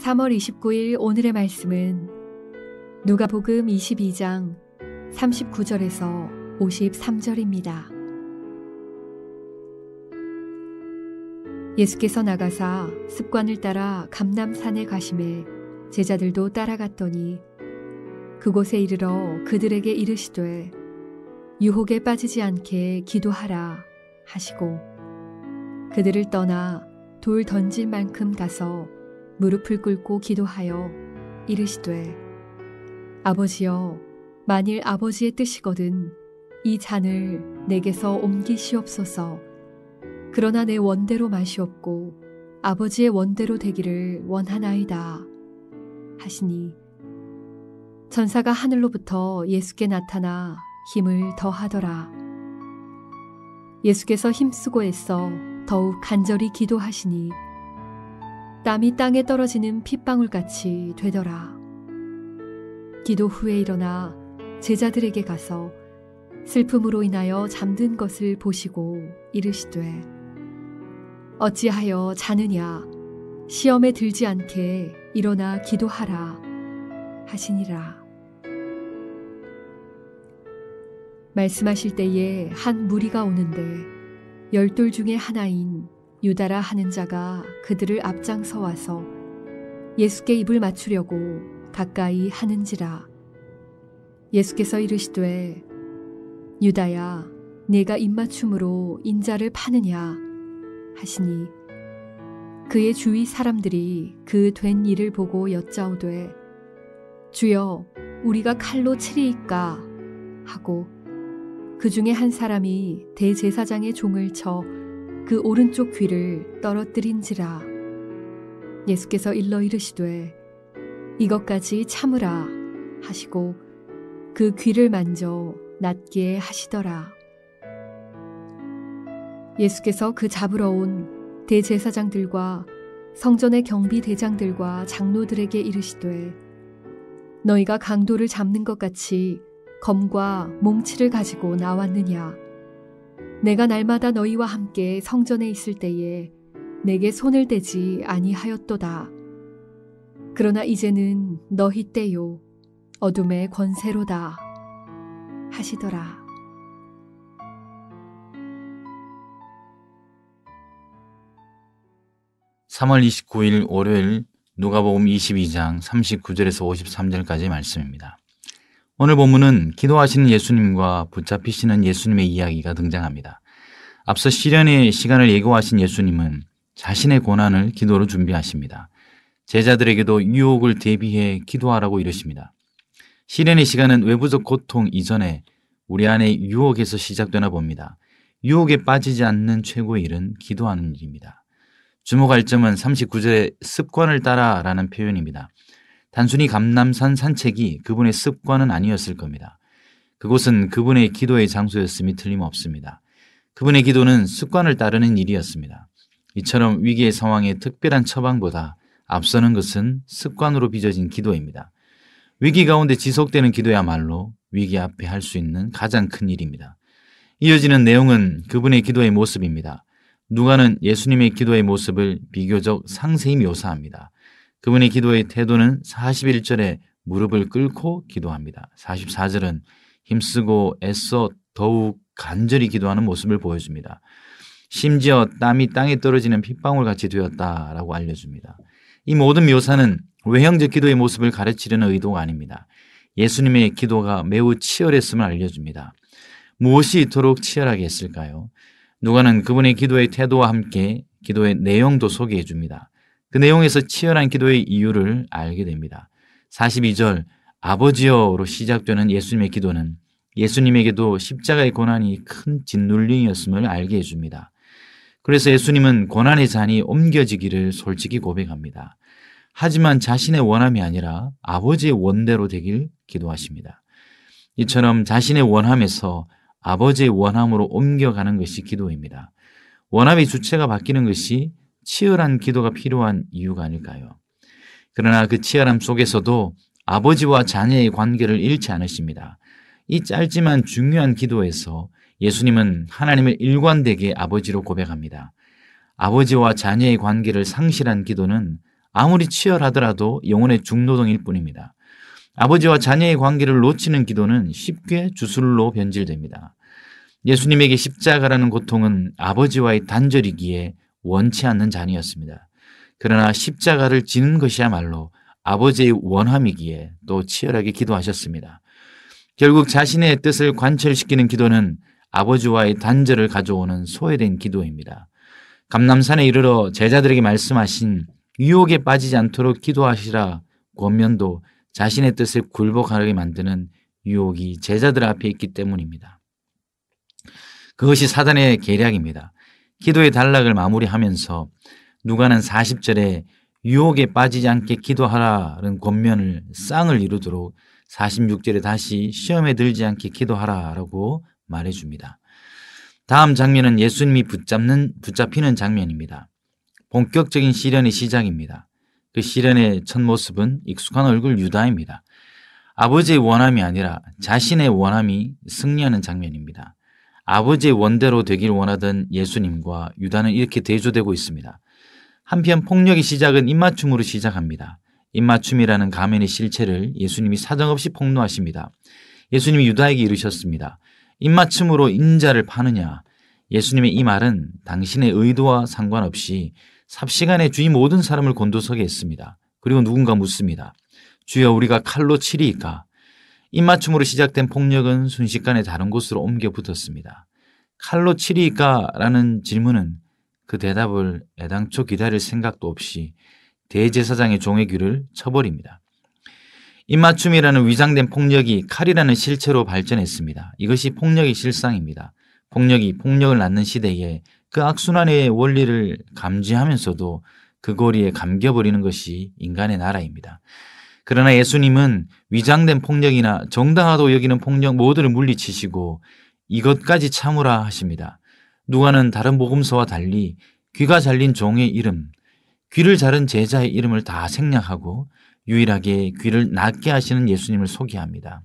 3월 29일 오늘의 말씀은 누가복음 22장 39절에서 53절입니다. 예수께서 나가사 습관을 따라 감람산에 가심에 제자들도 따라갔더니 그곳에 이르러 그들에게 이르시되 유혹에 빠지지 않게 기도하라 하시고 그들을 떠나 돌 던질 만큼 가서 무릎을 꿇고 기도하여 이르시되 아버지여 만일 아버지의 뜻이거든 이 잔을 내게서 옮기시옵소서. 그러나 내 원대로 마시옵고 아버지의 원대로 되기를 원하나이다 하시니 천사가 하늘로부터 예수께 나타나 힘을 더하더라. 예수께서 힘쓰고 애써 더욱 간절히 기도하시니 땀이 땅에 떨어지는 핏방울같이 되더라. 기도 후에 일어나 제자들에게 가서 슬픔으로 인하여 잠든 것을 보시고 이르시되 어찌하여 자느냐 시험에 들지 않게 일어나 기도하라 하시니라. 말씀하실 때에 한 무리가 오는데 열둘 중에 하나인 유다라 하는 자가 그들을 앞장서 와서 예수께 입을 맞추려고 가까이 하는지라. 예수께서 이르시되 유다야 네가 입맞춤으로 인자를 파느냐 하시니 그의 주위 사람들이 그 된 일을 보고 여짜오되 주여 우리가 칼로 치리이까 하고 그 중에 한 사람이 대제사장의 종을 쳐 그 오른쪽 귀를 떨어뜨린지라. 예수께서 일러 이르시되 이것까지 참으라 하시고 그 귀를 만져 낫게 하시더라. 예수께서 그 잡으러 온 대제사장들과 성전의 경비대장들과 장로들에게 이르시되 너희가 강도를 잡는 것 같이 검과 몽치를 가지고 나왔느냐. 내가 날마다 너희와 함께 성전에 있을 때에 내게 손을 대지 아니하였도다. 그러나 이제는 너희 때요 어둠의 권세로다 하시더라. (3월 29일) 월요일 누가복음 22장 39절에서 53절까지의 말씀입니다. 오늘 본문은 기도하시는 예수님과 붙잡히시는 예수님의 이야기가 등장합니다. 앞서 시련의 시간을 예고하신 예수님은 자신의 고난을 기도로 준비하십니다. 제자들에게도 유혹을 대비해 기도하라고 이르십니다. 시련의 시간은 외부적 고통 이전에 우리 안에 유혹에서 시작되나 봅니다. 유혹에 빠지지 않는 최고의 일은 기도하는 일입니다. 주목할 점은 39절의 습관을 따라라는 표현입니다. 단순히 감람산 산책이 그분의 습관은 아니었을 겁니다. 그곳은 그분의 기도의 장소였음이 틀림없습니다. 그분의 기도는 습관을 따르는 일이었습니다. 이처럼 위기의 상황에 특별한 처방보다 앞서는 것은 습관으로 빚어진 기도입니다. 위기 가운데 지속되는 기도야말로 위기 앞에 할 수 있는 가장 큰 일입니다. 이어지는 내용은 그분의 기도의 모습입니다. 누가는 예수님의 기도의 모습을 비교적 상세히 묘사합니다. 그분의 기도의 태도는 41절에 무릎을 꿇고 기도합니다. 44절은 힘쓰고 애써 더욱 간절히 기도하는 모습을 보여줍니다. 심지어 땀이 땅에 떨어지는 핏방울같이 되었다라고 알려줍니다. 이 모든 묘사는 외형적 기도의 모습을 가르치려는 의도가 아닙니다. 예수님의 기도가 매우 치열했음을 알려줍니다. 무엇이 이토록 치열하게 했을까요? 누가는 그분의 기도의 태도와 함께 기도의 내용도 소개해 줍니다. 그 내용에서 치열한 기도의 이유를 알게 됩니다. 42절 아버지여로 시작되는 예수님의 기도는 예수님에게도 십자가의 고난이 큰 짓눌림이었음을 알게 해줍니다. 그래서 예수님은 고난의 잔이 옮겨지기를 솔직히 고백합니다. 하지만 자신의 원함이 아니라 아버지의 원대로 되길 기도하십니다. 이처럼 자신의 원함에서 아버지의 원함으로 옮겨가는 것이 기도입니다. 원함의 주체가 바뀌는 것이 치열한 기도가 필요한 이유가 아닐까요? 그러나 그 치열함 속에서도 아버지와 자녀의 관계를 잃지 않으십니다. 이 짧지만 중요한 기도에서 예수님은 하나님을 일관되게 아버지로 고백합니다. 아버지와 자녀의 관계를 상실한 기도는 아무리 치열하더라도 영혼의 중노동일 뿐입니다. 아버지와 자녀의 관계를 놓치는 기도는 쉽게 주술로 변질됩니다. 예수님에게 십자가라는 고통은 아버지와의 단절이기에 원치 않는 잔이었습니다. 그러나 십자가를 지는 것이야말로 아버지의 원함이기에 또 치열하게 기도하셨습니다. 결국 자신의 뜻을 관철시키는 기도는 아버지와의 단절을 가져오는 소외된 기도입니다. 감람산에 이르러 제자들에게 말씀하신 유혹에 빠지지 않도록 기도하시라 권면도 자신의 뜻을 굴복하게 만드는 유혹이 제자들 앞에 있기 때문입니다. 그것이 사단의 계략입니다. 기도의 단락을 마무리하면서 누가는 40절에 유혹에 빠지지 않게 기도하라는 권면을 쌍을 이루도록 46절에 다시 시험에 들지 않게 기도하라라고 말해줍니다. 다음 장면은 예수님이 붙잡히는 장면입니다. 본격적인 시련의 시작입니다. 그 시련의 첫 모습은 익숙한 얼굴 유다입니다. 아버지의 원함이 아니라 자신의 원함이 승리하는 장면입니다. 아버지의 원대로 되길 원하던 예수님과 유다는 이렇게 대조되고 있습니다. 한편 폭력의 시작은 입맞춤으로 시작합니다. 입맞춤이라는 가면의 실체를 예수님이 사정없이 폭로하십니다. 예수님이 유다에게 이르셨습니다. 입맞춤으로 인자를 파느냐? 예수님의 이 말은 당신의 의도와 상관없이 삽시간에 주의 모든 사람을 곤두서게 했습니다. 그리고 누군가 묻습니다. 주여 우리가 칼로 치리이까? 입맞춤으로 시작된 폭력은 순식간에 다른 곳으로 옮겨 붙었습니다. 칼로 치리이까? 라는 질문은 그 대답을 애당초 기다릴 생각도 없이 대제사장의 종의 귀를 쳐버립니다. 입맞춤이라는 위장된 폭력이 칼이라는 실체로 발전했습니다. 이것이 폭력의 실상입니다. 폭력이 폭력을 낳는 시대에 그 악순환의 원리를 감지하면서도 그 고리에 감겨버리는 것이 인간의 나라입니다. 그러나 예수님은 위장된 폭력이나 정당하다고 여기는 폭력 모두를 물리치시고 이것까지 참으라 하십니다. 누가는 다른 복음서와 달리 귀가 잘린 종의 이름, 귀를 자른 제자의 이름을 다 생략하고 유일하게 귀를 낫게 하시는 예수님을 소개합니다.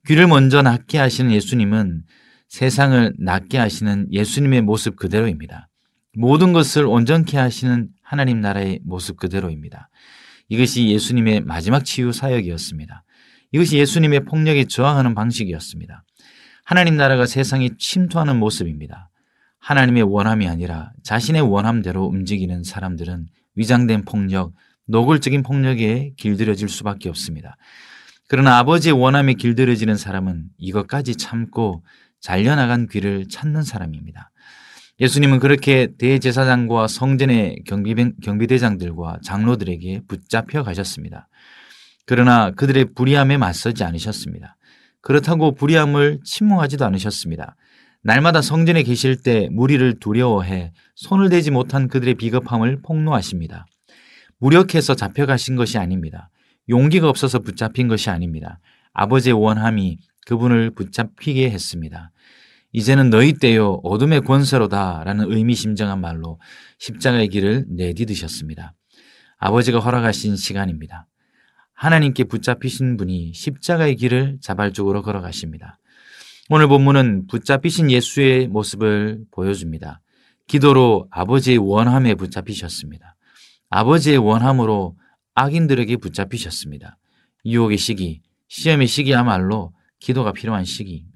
귀를 먼저 낫게 하시는 예수님은 세상을 낫게 하시는 예수님의 모습 그대로입니다. 모든 것을 온전케 하시는 하나님 나라의 모습 그대로입니다. 이것이 예수님의 마지막 치유 사역이었습니다. 이것이 예수님의 폭력에 저항하는 방식이었습니다. 하나님 나라가 세상에 침투하는 모습입니다. 하나님의 원함이 아니라 자신의 원함대로 움직이는 사람들은 위장된 폭력, 노골적인 폭력에 길들여질 수밖에 없습니다. 그러나 아버지의 원함에 길들여지는 사람은 이것까지 참고 잘려나간 귀를 찾는 사람입니다. 예수님은 그렇게 대제사장과 성전의 경비대장들과 장로들에게 붙잡혀 가셨습니다. 그러나 그들의 불의함에 맞서지 않으셨습니다. 그렇다고 불의함을 침묵하지도 않으셨습니다. 날마다 성전에 계실 때 무리를 두려워해 손을 대지 못한 그들의 비겁함을 폭로하십니다. 무력해서 잡혀가신 것이 아닙니다. 용기가 없어서 붙잡힌 것이 아닙니다. 아버지의 원함이 그분을 붙잡히게 했습니다. 이제는 너희 때요 어둠의 권세로다 라는 의미심장한 말로 십자가의 길을 내디디셨습니다. 아버지가 허락하신 시간입니다. 하나님께 붙잡히신 분이 십자가의 길을 자발적으로 걸어가십니다. 오늘 본문은 붙잡히신 예수의 모습을 보여줍니다. 기도로 아버지의 원함에 붙잡히셨습니다. 아버지의 원함으로 악인들에게 붙잡히셨습니다. 유혹의 시기, 시험의 시기야말로 기도가 필요한 시기입니다.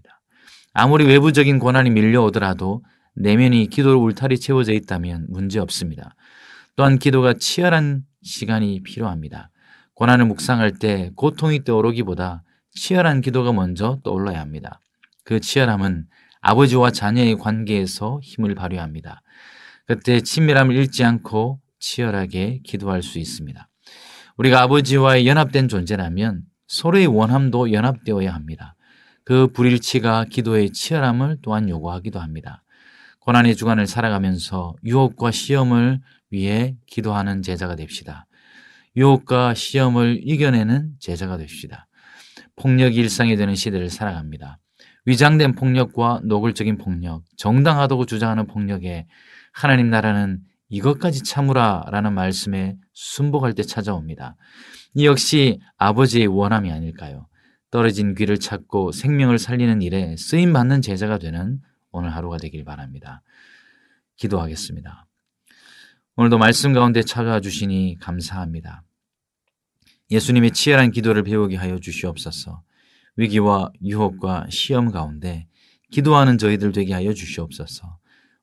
아무리 외부적인 고난이 밀려오더라도 내면이 기도로 울타리 채워져 있다면 문제 없습니다. 또한 기도가 치열한 시간이 필요합니다. 고난을 묵상할 때 고통이 떠오르기보다 치열한 기도가 먼저 떠올라야 합니다. 그 치열함은 아버지와 자녀의 관계에서 힘을 발휘합니다. 그때 친밀함을 잃지 않고 치열하게 기도할 수 있습니다. 우리가 아버지와의 연합된 존재라면 서로의 원함도 연합되어야 합니다. 그 불일치가 기도의 치열함을 또한 요구하기도 합니다. 고난의 주간을 살아가면서 유혹과 시험을 위해 기도하는 제자가 됩시다. 유혹과 시험을 이겨내는 제자가 됩시다. 폭력이 일상이 되는 시대를 살아갑니다. 위장된 폭력과 노골적인 폭력, 정당하다고 주장하는 폭력에 하나님 나라는 이것까지 참으라 라는 말씀에 순복할 때 찾아옵니다. 이 역시 아버지의 원함이 아닐까요? 떨어진 귀를 찾고 생명을 살리는 일에 쓰임받는 제자가 되는 오늘 하루가 되길 바랍니다. 기도하겠습니다. 오늘도 말씀 가운데 찾아와 주시니 감사합니다. 예수님의 치열한 기도를 배우게 하여 주시옵소서. 위기와 유혹과 시험 가운데 기도하는 저희들 되게 하여 주시옵소서.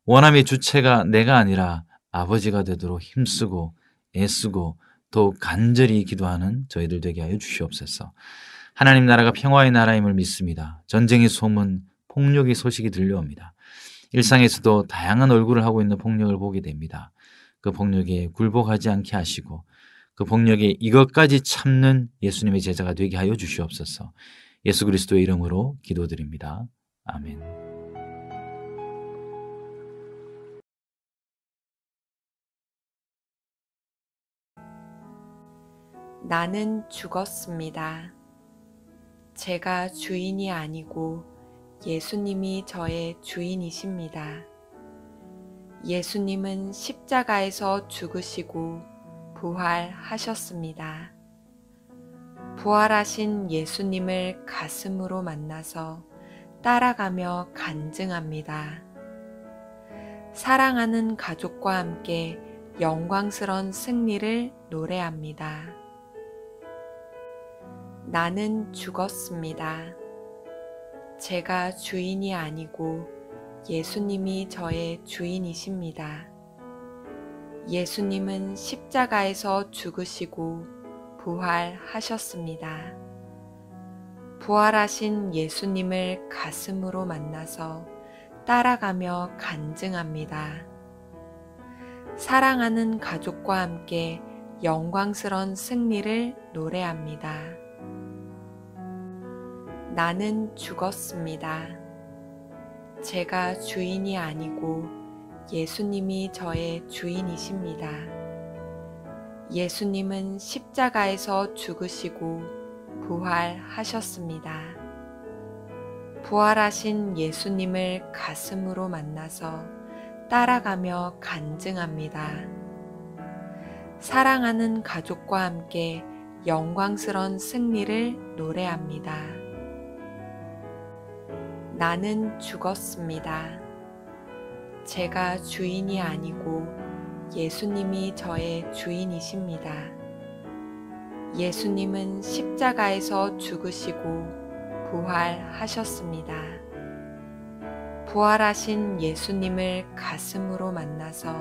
원함의 주체가 내가 아니라 아버지가 되도록 힘쓰고 애쓰고 더욱 간절히 기도하는 저희들 되게 하여 주시옵소서. 하나님 나라가 평화의 나라임을 믿습니다. 전쟁의 소문, 폭력의 소식이 들려옵니다. 일상에서도 다양한 얼굴을 하고 있는 폭력을 보게 됩니다. 그 폭력에 굴복하지 않게 하시고 그 폭력에 이것까지 참는 예수님의 제자가 되게 하여 주시옵소서. 예수 그리스도의 이름으로 기도드립니다. 아멘. 나는 죽었습니다. 제가 주인이 아니고 예수님이 저의 주인이십니다. 예수님은 십자가에서 죽으시고 부활하셨습니다. 부활하신 예수님을 가슴으로 만나서 따라가며 간증합니다. 사랑하는 가족과 함께 영광스러운 승리를 노래합니다. 나는 죽었습니다. 제가 주인이 아니고 예수님이 저의 주인이십니다. 예수님은 십자가에서 죽으시고 부활하셨습니다. 부활하신 예수님을 가슴으로 만나서 따라가며 간증합니다. 사랑하는 가족과 함께 영광스러운 승리를 노래합니다. 나는 죽었습니다. 제가 주인이 아니고 예수님이 저의 주인이십니다. 예수님은 십자가에서 죽으시고 부활하셨습니다. 부활하신 예수님을 가슴으로 만나서 따라가며 간증합니다. 사랑하는 가족과 함께 영광스러운 승리를 노래합니다. 나는 죽었습니다. 제가 주인이 아니고 예수님이 저의 주인이십니다. 예수님은 십자가에서 죽으시고 부활하셨습니다. 부활하신 예수님을 가슴으로 만나서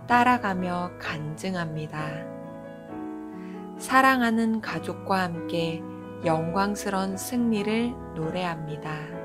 따라가며 간증합니다. 사랑하는 가족과 함께 영광스러운 승리를 노래합니다.